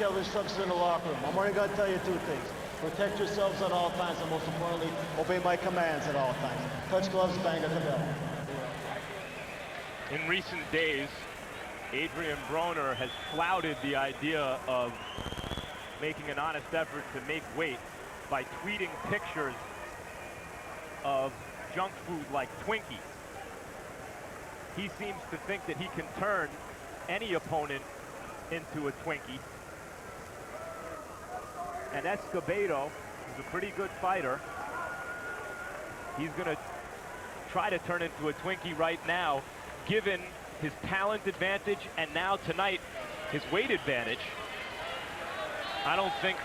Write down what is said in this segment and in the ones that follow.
care of instructions in the locker room. I'm only going to tell you two things. Protect yourselves at all times, and most importantly, obey my commands at all times. Touch gloves, bang the cabell. In recent days, Adrian Broner has flouted the idea of making an honest effort to make weight by tweeting pictures of junk food like Twinkies. He seems to think that he can turn any opponent into a Twinkie. And Escobedo is a pretty good fighter. He's going to try to turn into a Twinkie right now, given his talent advantage and now tonight his weight advantage. I don't think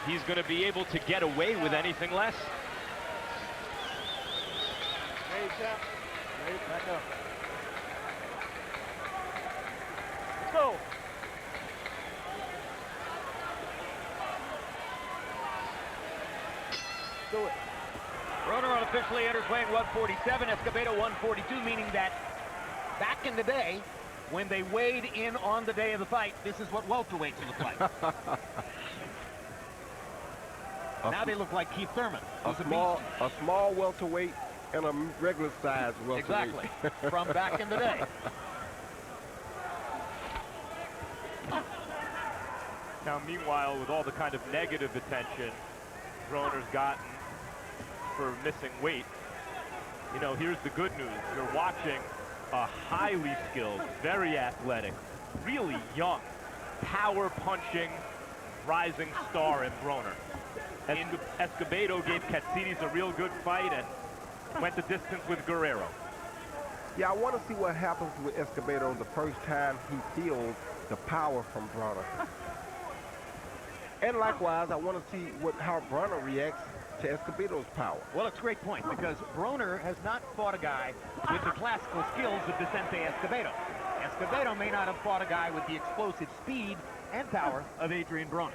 he's going to be able to get away with anything less. Ready, champ. Ready, back up. Let's go. Do it. Broner unofficially enters weighing 147, Escobedo 142, meaning that back in the day, when they weighed in on the day of the fight, this is what welterweights look like. Now they look like Keith Thurman. A small welterweight and a regular size welterweight. Exactly, from back in the day. Now, meanwhile, with all the kind of negative attention Broner's gotten for missing weight, you know, here's the good news. You're watching a highly skilled, very athletic, really young, power-punching, rising star in Broner. Escobedo gave Katsides a real good fight and went the distance with Guerrero. Yeah, I want to see what happens with Escobedo the first time he feels the power from Broner. And likewise, I want to see how Broner reacts to Escobedo's power. Well, it's a great point, because Broner has not fought a guy with the classical skills of Vicente Escobedo. Escobedo may not have fought a guy with the explosive speed and power of Adrian Broner.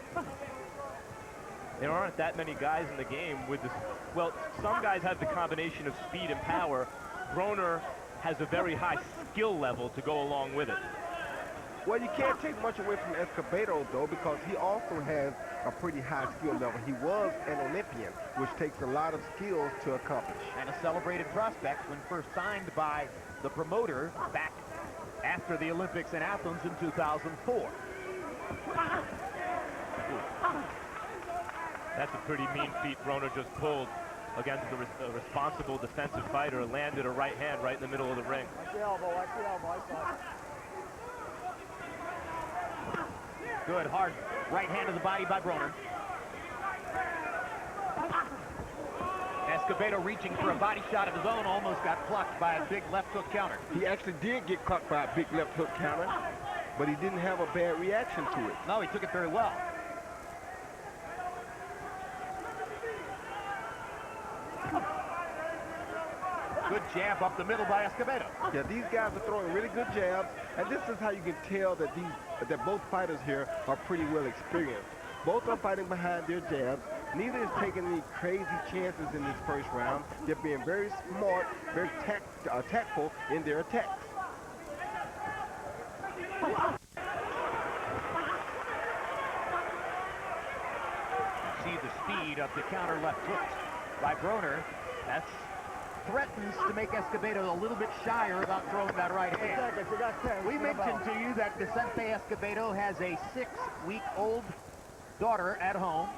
There aren't that many guys in the game with this. Well, some guys have the combination of speed and power. Broner has a very high skill level to go along with it. Well, you can't take much away from Escobedo, though, because he also has a pretty high skill level. He was an Olympian, which takes a lot of skills to accomplish. And a celebrated prospect when first signed by the promoter back after the Olympics in Athens in 2004. That's a pretty mean feat Broner just pulled against a responsible defensive fighter. Landed a right hand right in the middle of the ring. Watch the elbow, watch the elbow. I saw it. Good, hard right hand to the body by Broner. Escobedo reaching for a body shot of his own, almost got plucked by a big left hook counter. He actually did get caught by a big left hook counter, but he didn't have a bad reaction to it. No, he took it very well. Good jab up the middle by Escobedo. Yeah, these guys are throwing really good jabs, and this is how you can tell that both fighters here are pretty well experienced. Both are fighting behind their jabs. Neither is taking any crazy chances in this first round. They're being very smart, very tactful in their attacks. See the speed of the counter left hooks by Broner. That threatens to make Escobedo a little bit shyer about throwing that right hand. We mentioned to you that Vicente Escobedo has a 6-week-old daughter at home.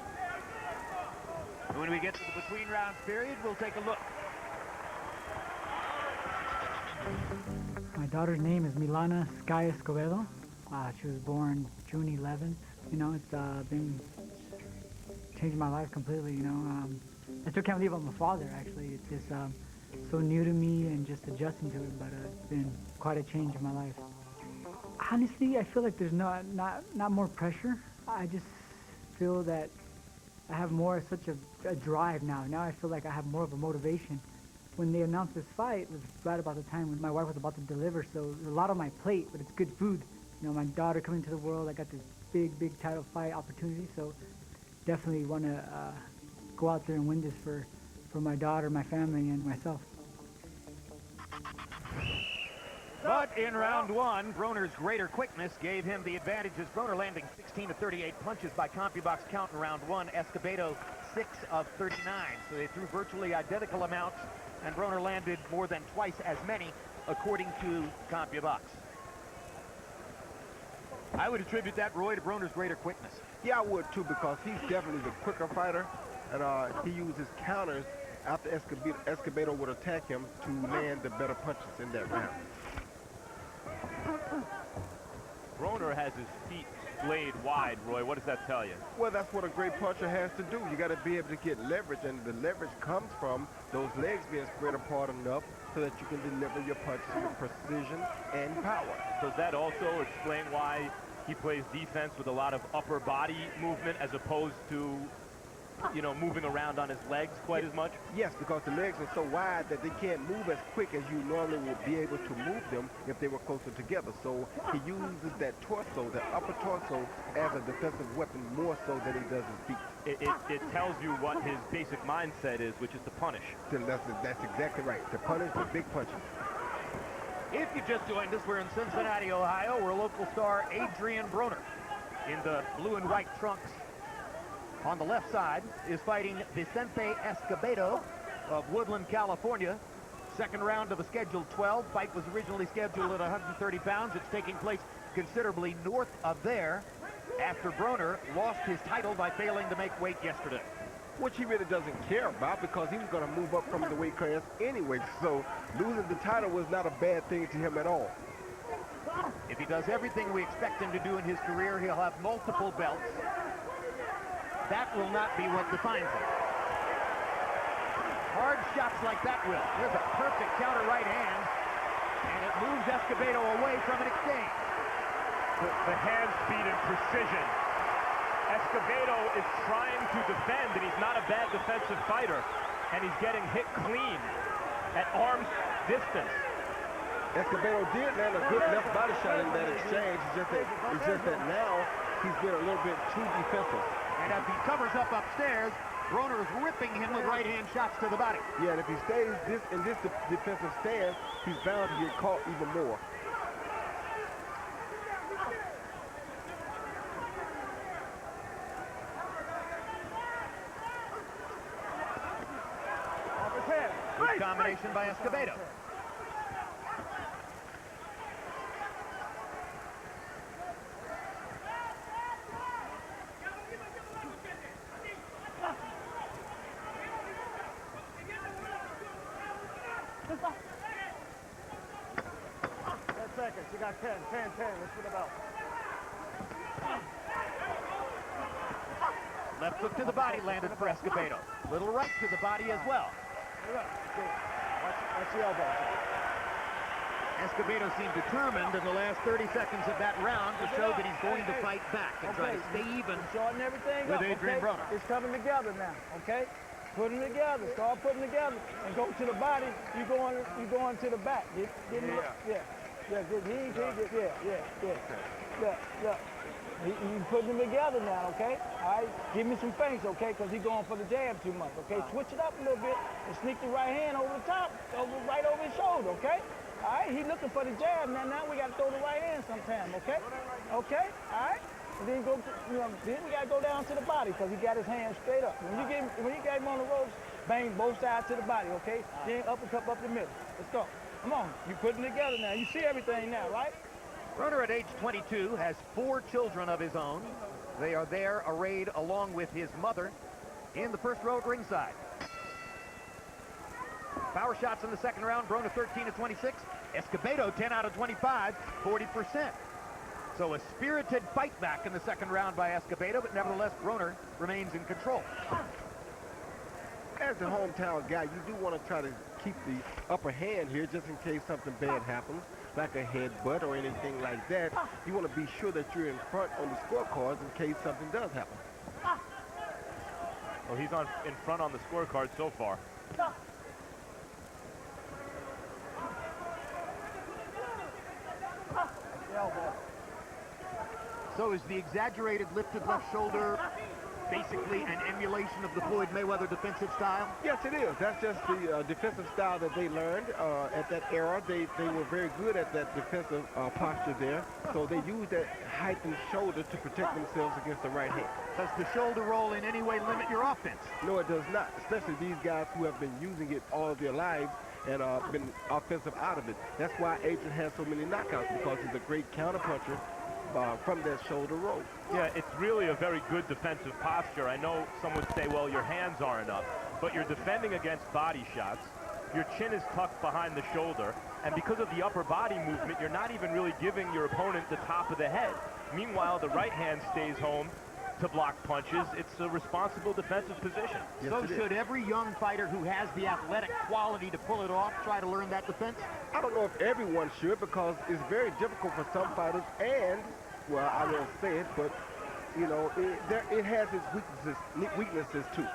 When we get to the between rounds period, we'll take a look. My daughter's name is Milana Sky Escobedo. She was born June 11th. You know, it's been changed my life completely, you know. I still can't believe I'm a father, actually. It's just so new to me and just adjusting to it, but it's been quite a change in my life. Honestly, I feel like there's not more pressure. I just feel that I have such a drive now. Now I feel like I have more of a motivation. When they announced this fight, it was right about the time when my wife was about to deliver, so there's a lot on my plate, but it's good food. You know, my daughter coming to the world, I got this big title fight opportunity, so definitely want to go out there and win this for my daughter, my family, and myself. But in round one, Broner's greater quickness gave him the advantage as Broner landing 16 of 38 punches by CompuBox count in round one. Escobedo 6 of 39. So they threw virtually identical amounts, and Broner landed more than twice as many, according to CompuBox. I would attribute that, Roy, to Broner's greater quickness. Yeah, I would too, because he's definitely the quicker fighter, and he uses counters after Escobedo would attack him to land the better punches in that round. Broner has his feet splayed wide, Roy. What does that tell you? Well, that's what a great puncher has to do. You got to be able to get leverage, and the leverage comes from those legs being spread apart enough so that you can deliver your punches with precision and power. Does that also explain why he plays defense with a lot of upper body movement as opposed to, you know, moving around on his legs quite as much? Yes, because the legs are so wide that they can't move as quick as you normally would be able to move them if they were closer together. So he uses that torso, that upper torso, as a defensive weapon more so than he does his feet. It tells you what his basic mindset is, which is to punish. That's exactly right. To punish the big punches. If you just joined us, we're in Cincinnati, Ohio, where local star Adrian Broner, in the blue and white trunks on the left side, is fighting Vicente Escobedo of Woodland, California. Second round of a scheduled 12. Fight was originally scheduled at 130 pounds. It's taking place considerably north of there after Broner lost his title by failing to make weight yesterday. Which he really doesn't care about, because he was going to move up from the weight class anyway. So losing the title was not a bad thing to him at all. If he does everything we expect him to do in his career, he'll have multiple belts. That will not be what defines him. Hard shots like that will. There's a perfect counter right hand, and it moves Escobedo away from an exchange. The hand speed and precision. Escobedo is trying to defend, and he's not a bad defensive fighter, and he's getting hit clean at arm's distance. Escobedo did land a good left body shot in that exchange. It's just that now he's been a little bit too defensive. And as he covers up upstairs, Broner is ripping him with right-hand shots to the body. Yeah, and if he stays in this defensive stance, he's bound to get caught even more. Good combination by Escobedo. Seconds. You got 10. Let's put it out. Left hook to the body landed for Escobedo. Little right to the body as well. Watch the elbow. Escobedo seemed determined in the last 30 seconds of that round to show that he's going to fight back and try to stay even Shorten everything with up, Adrian okay? Broner. It's coming together now, okay? Put them together. Start putting them together and go to the body. You going to the back. Yeah. You putting them together now, okay? All right, give me some feints, okay? Because he's going for the jab too much, okay? Switch it up a little bit and sneak the right hand over the top, right over his shoulder, okay? All right, he's looking for the jab now. Now we got to throw the right hand sometime, okay? Okay, all right? And then then we got to go down to the body because he got his hand straight up. When you get him on the ropes, bang both sides to the body, okay? Then uppercut up the middle. Let's go. Come on, you putting it together now. You see everything now, right? Broner at age 22 has 4 children of his own. They are there arrayed along with his mother in the first row at ringside. Power shots in the second round, Broner 13 of 26. Escobedo 10 out of 25, 40%. So a spirited fight back in the second round by Escobedo, but nevertheless Broner remains in control. As a hometown guy, you do want to try to keep the upper hand here just in case something bad happens, like a headbutt or anything like that. You want to be sure that you're in front on the scorecards in case something does happen. Well, he's in front on the scorecard so far. So is the exaggerated lifted left shoulder basically an emulation of the Floyd Mayweather defensive style? Yes, it is. That's just the defensive style that they learned at that era. They were very good at that defensive posture there. So they used that heightened shoulder to protect themselves against the right hand. Does the shoulder roll in any way limit your offense? No, it does not, especially these guys who have been using it all of their lives and been offensive out of it. That's why Adrian has so many knockouts, because he's a great counterpuncher from that shoulder roll. Yeah, it's really a very good defensive posture. I know some would say, well, your hands aren't up, but you're defending against body shots. Your chin is tucked behind the shoulder, and because of the upper body movement, you're not even really giving your opponent the top of the head. Meanwhile, the right hand stays home to block punches. It's a responsible defensive position. Yes, So should every young fighter who has the athletic quality to pull it off try to learn that defense? I don't know if everyone should, because it's very difficult for some fighters, and, well, I won't say it, but, you know, it has its weaknesses too.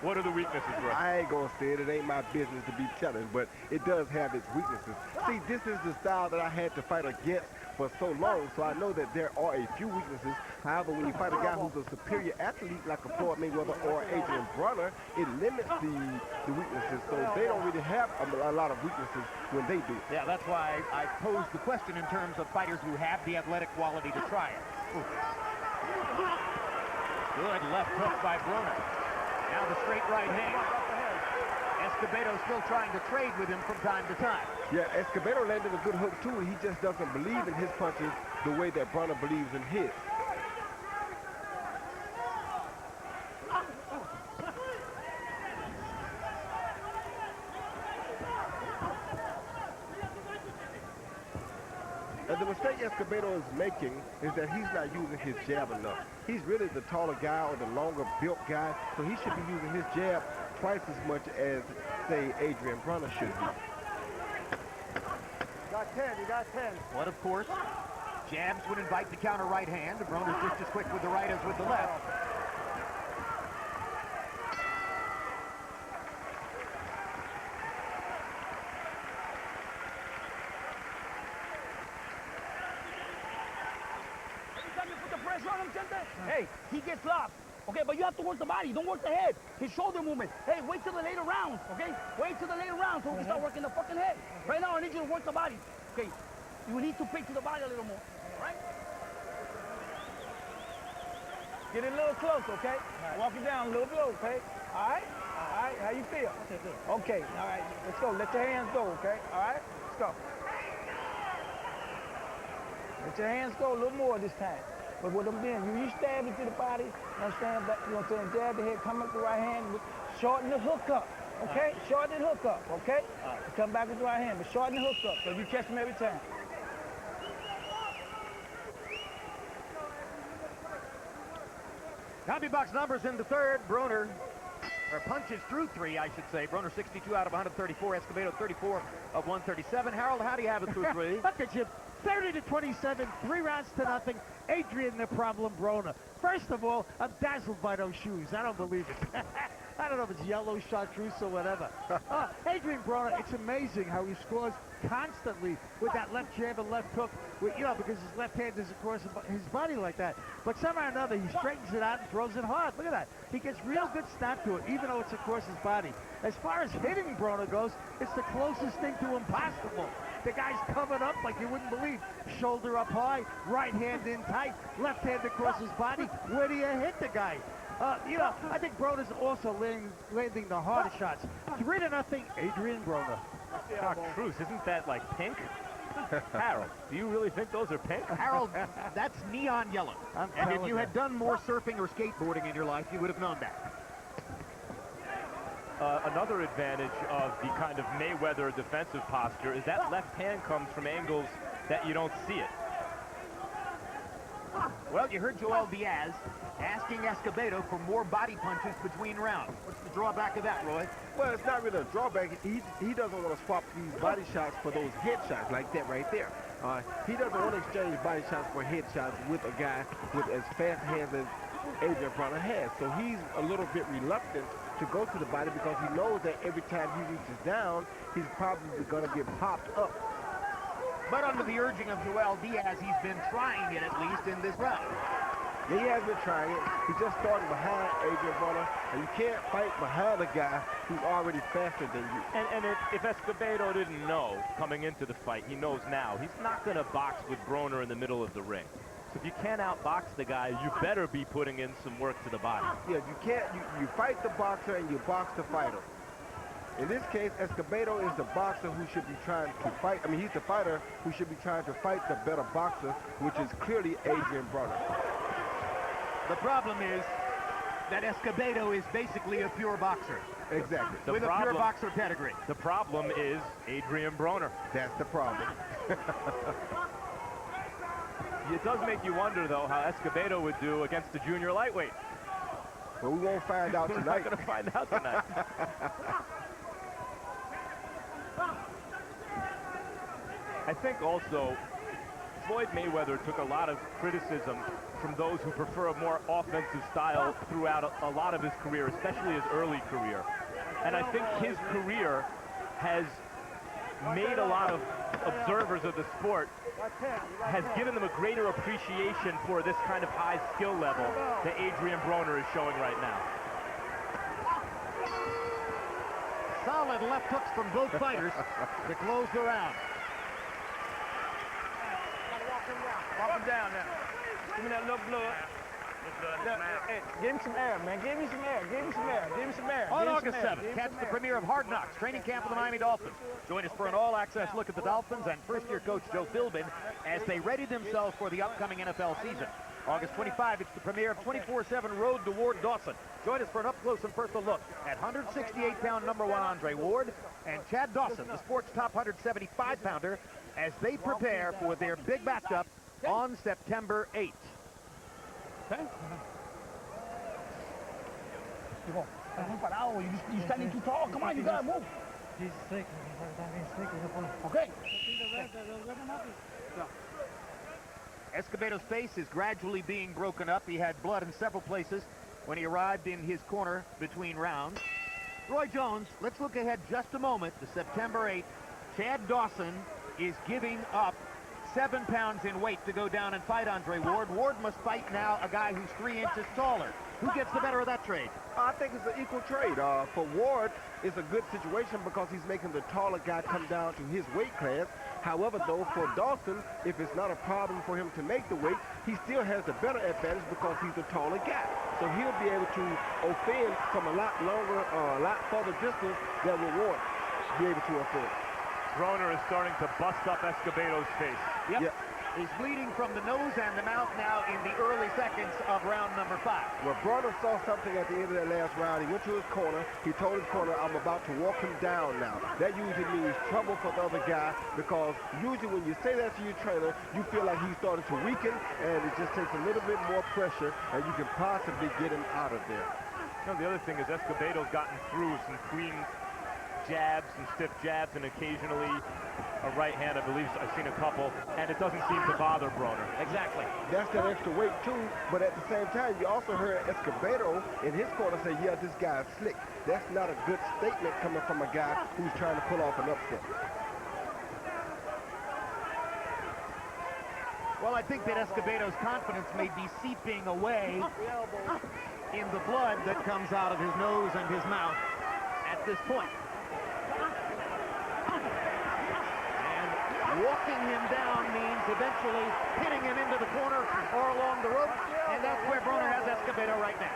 What are the weaknesses, bro? I ain't gonna say it. It ain't my business to be telling, but it does have its weaknesses. See, this is the style that I had to fight against for so long, so I know that there are a few weaknesses. However, when you fight a guy who's a superior athlete like a Floyd Mayweather or Adrian Broner, it limits the weaknesses, so they don't really have a lot of weaknesses when they do it. Yeah, that's why I posed the question in terms of fighters who have the athletic quality to try it. Ooh. Good left hook by Broner. Now the straight right hand. Escobedo still trying to trade with him from time to time. Yeah, Escobedo landed a good hook too. He just doesn't believe in his punches the way that Broner believes in his. And the mistake Escobedo is making is that he's not using his jab enough. He's really the taller guy or the longer built guy, so he should be using his jab twice as much as, say, Adrian Broner should be. You got 10. But of course, jabs would invite the counter right hand. Broner's just as quick with the right as with the left. Hey, he gets locked. Okay, but you have to work the body. Don't work the head. His shoulder movement. Hey, wait till the later rounds, okay? Wait till the later rounds so we can start working the fucking head. Right now, I need you to work the body. Okay, you need to pick to the body a little more, all right? Get it a little close, okay? Walk it down a little bit, okay? All right? All right, how you feel? Okay, good. Okay, all right, let's go. Let your hands go, okay? All right, let's go. Let your hands go a little more this time. But what I'm doing, you stab into the body, you understand that, you know what I'm saying, jab the head, come up the right hand, shorten the hook up, okay? Shorten the hook up, okay? Come back with the right hand, but shorten the hook up, so you catch him every time. Copy box numbers in the third. Broner, or punches through three, I should say. Broner 62 out of 134, Escobedo 34 of 137. Harold, how do you have it through three? Look at you. 30-27, 3 rounds to nothing. Adrian the problem, Broner. First of all, I'm dazzled by those shoes. I don't believe it. I don't know if it's yellow chartreuse or whatever. Adrian Broner, it's amazing how he scores constantly with that left jab and left hook, you know, because his left hand is across his body like that. But somehow or another, he straightens it out and throws it hard. Look at that. He gets real good snap to it, even though it's across his body. As far as hitting Broner goes, it's the closest thing to impossible. The guy's coming up like you wouldn't believe. Shoulder up high, right hand in tight, left hand across his body. Where do you hit the guy? You know, I think Broner's also landing the harder shots. 3-0, Adrian Broner. Truce, isn't that like pink? Harold, do you really think those are pink? Harold, that's neon yellow. And if you had done more surfing or skateboarding in your life, you would have known that. Another advantage of the kind of Mayweather defensive posture is that left hand comes from angles that you don't see it. Well, you heard Joel Diaz asking Escobedo for more body punches between rounds. What's the drawback of that, Roy? Well, it's not really a drawback. He doesn't want to swap these body shots for those head shots like that right there. He doesn't want to exchange body shots for head shots with a guy with as fast hands as Adrian Broner has. So he's a little bit reluctant to go to the body because he knows that every time he reaches down, he's probably going to get popped up. But under the urging of Joel Diaz, he's been trying it at least in this round. He has been trying it. He's just starting behind Adrian Broner, and you can't fight behind a guy who's already faster than you. And if Escobedo didn't know coming into the fight, he knows now. He's not going to box with Broner in the middle of the ring. So if you can't outbox the guy, you better be putting in some work to the body. Yeah, you can't. You fight the boxer and you box the fighter. In this case, Escobedo is the boxer who should be trying to fight. I mean, he's the fighter who should be trying to fight the better boxer, which is clearly Adrian Broner. The problem is that Escobedo is basically a pure boxer. Exactly. With a pure boxer pedigree. The problem is Adrian Broner. That's the problem. It does make you wonder, though, how Escobedo would do against the junior lightweight. But we won't find out We're tonight. not going to find out tonight. I think also Floyd Mayweather took a lot of criticism from those who prefer a more offensive style throughout a lot of his career, especially his early career. And I think his career has made a lot of observers of the sport, has given them a greater appreciation for this kind of high skill level that Adrian Broner is showing right now. Solid left hooks from both fighters to close the round. Walk him down now. Give me that little blood. Hey, give him some air, man. Give me some air. Give me some air. Give me some air. On August 7th, catch the premiere of Hard Knocks, training camp of the Miami Dolphins. Join us for an all-access look at the Dolphins and first-year coach Joe Philbin as they ready themselves for the upcoming NFL season. August 25, it's the premiere of 24/7 Road to Ward Dawson. Join us for an up-close and personal look at 168-pound #1 Andre Ward and Chad Dawson, the sport's top 175-pounder, as they prepare for their big matchup on September 8th. Okay. You standing too tall. Come on, you gotta move. He's sick. He's sick. Okay. Escobedo's face is gradually being broken up. He had blood in several places when he arrived in his corner between rounds. Roy Jones, let's look ahead just a moment to September 8th. Chad Dawson is giving up 7 pounds in weight to go down and fight Andre Ward. Ward must fight now a guy who's 3 inches taller. Who gets the better of that trade? I think it's an equal trade. For Ward, it's a good situation because he's making the taller guy come down to his weight class. However, though, for Dawson, if it's not a problem for him to make the weight, he still has the better advantage because he's the taller guy. So he'll be able to offend from a lot longer, a lot further distance than Ward be able to offend. Broner is starting to bust up Escobedo's face. Yep. He's bleeding from the nose and the mouth now in the early seconds of round number 5. Well, Broner saw something at the end of that last round. He went to his corner. He told his corner, I'm about to walk him down now. That usually means trouble for the other guy because usually when you say that to your trainer, you feel like he's starting to weaken and it just takes a little bit more pressure and you can possibly get him out of there. You know, the other thing is Escobedo's gotten through some clean jabs and stiff jabs and occasionally a right hand. I believe I've seen a couple, and it doesn't seem to bother Broner. Exactly. That's that extra weight too, but at the same time, you also heard Escobedo in his corner say, yeah, this guy's slick. That's not a good statement coming from a guy who's trying to pull off an upset. Well, I think that Escobedo's confidence may be seeping away in the blood that comes out of his nose and his mouth at this point. Walking him down means eventually hitting him into the corner or along the rope, and that's where Broner has Escobedo right now.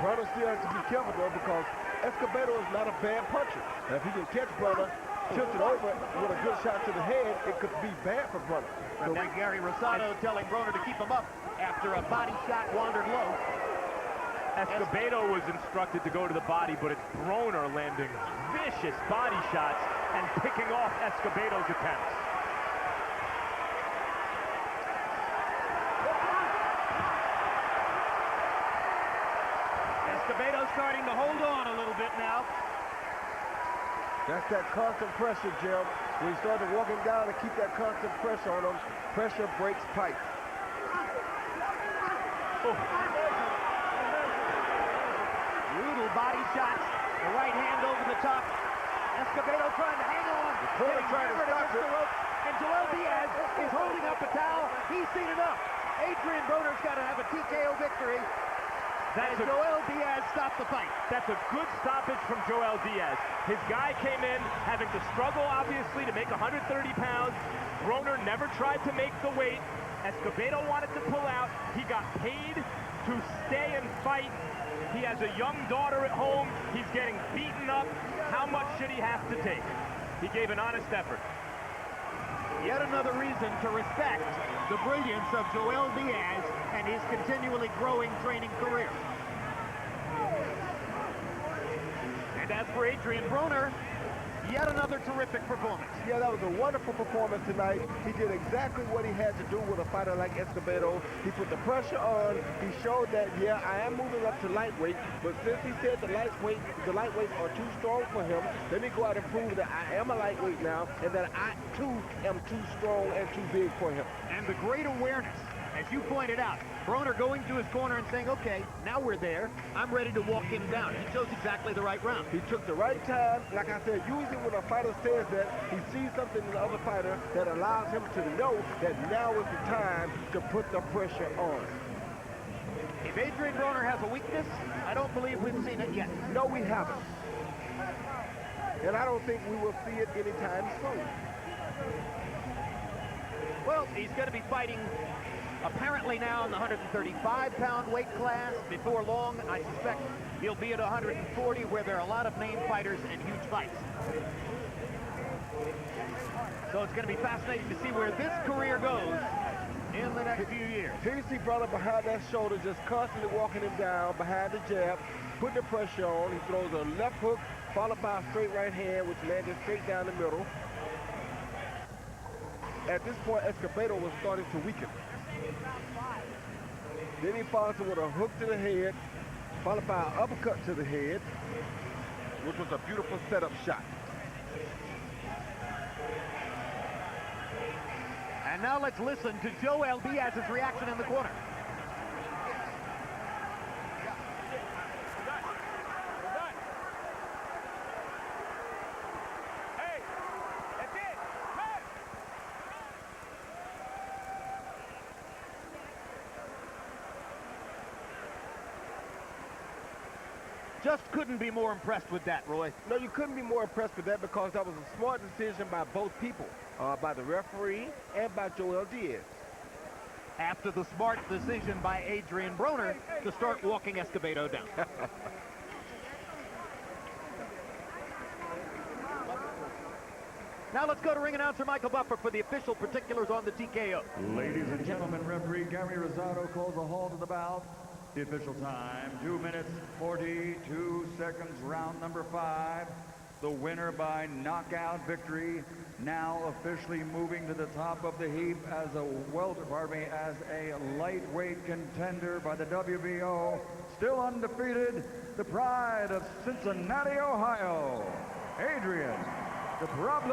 Broner still has to be careful, though, because Escobedo is not a bad puncher. And if he can catch Broner, tilt it over with a good shot to the head, it could be bad for Broner. So Gary Rosado telling Broner to keep him up after a body shot wandered low. Escobedo was instructed to go to the body, but it's Broner landing vicious body shots and picking off Escobedo's attempts. Escobedo's starting to hold on a little bit now. That's that constant pressure, Jim. When you start to walk him down and keep that constant pressure on him, pressure breaks pipes. Brutal body shots. The right hand over the top. Escobedo trying to hang on. The corner trying to stop it. And Joel Diaz is holding up a towel. He's seen enough. Adrian Broner's got to have a TKO victory. That's And Joel Diaz stopped the fight. That's a good stoppage from Joel Diaz. His guy came in having to struggle, obviously, to make 130 pounds. Broner never tried to make the weight. Escobedo wanted to pull out. He got paid to stay and fight. He has a young daughter at home. He's getting beaten up. How much should he have to take? He gave an honest effort. Yet another reason to respect the brilliance of Joel Diaz and his continually growing training career. And as for Adrian Broner, yet another terrific performance. Yeah, that was a wonderful performance tonight. He did exactly what he had to do with a fighter like Escobedo. He put the pressure on. He showed that, yeah, I am moving up to lightweight, but since he said the lightweights are too strong for him, let me go out and prove that I am a lightweight now and that I, too, am too strong and too big for him. And the great awareness, as you pointed out, Broner going to his corner and saying, okay, now we're there. I'm ready to walk him down. He chose exactly the right round. He took the right time. Like I said, usually when a fighter says that, he sees something in the other fighter that allows him to know that now is the time to put the pressure on. If Adrian Broner has a weakness, I don't believe we've seen it yet. No, we haven't. And I don't think we will see it anytime soon. Well, he's going to be fighting apparently now in the 135-pound weight class. Before long, I suspect he'll be at 140, where there are a lot of name fighters and huge fights. So it's going to be fascinating to see where this career goes in the next few years. Here you see Broner behind that shoulder, just constantly walking him down behind the jab, putting the pressure on. He throws a left hook, followed by a straight right hand, which landed straight down the middle. At this point, Escobedo was starting to weaken. Then he follows it with a hook to the head, followed by an uppercut to the head, which was a beautiful setup shot. And now let's listen to Joel Diaz's reaction in the corner. Just couldn't be more impressed with that, Roy. No, you couldn't be more impressed with that because that was a smart decision by both people, by the referee and by Joel Diaz. After the smart decision by Adrian Broner to start walking Escobedo down. Now let's go to ring announcer Michael Buffer for the official particulars on the TKO. Ladies and gentlemen, referee Gary Rosado calls a halt to the bout. The official time, 2 minutes, 42 seconds, round number 5. The winner by knockout victory, now officially moving to the top of the heap as as a lightweight contender by the WBO. Still undefeated, the pride of Cincinnati, Ohio, Adrian, the Problem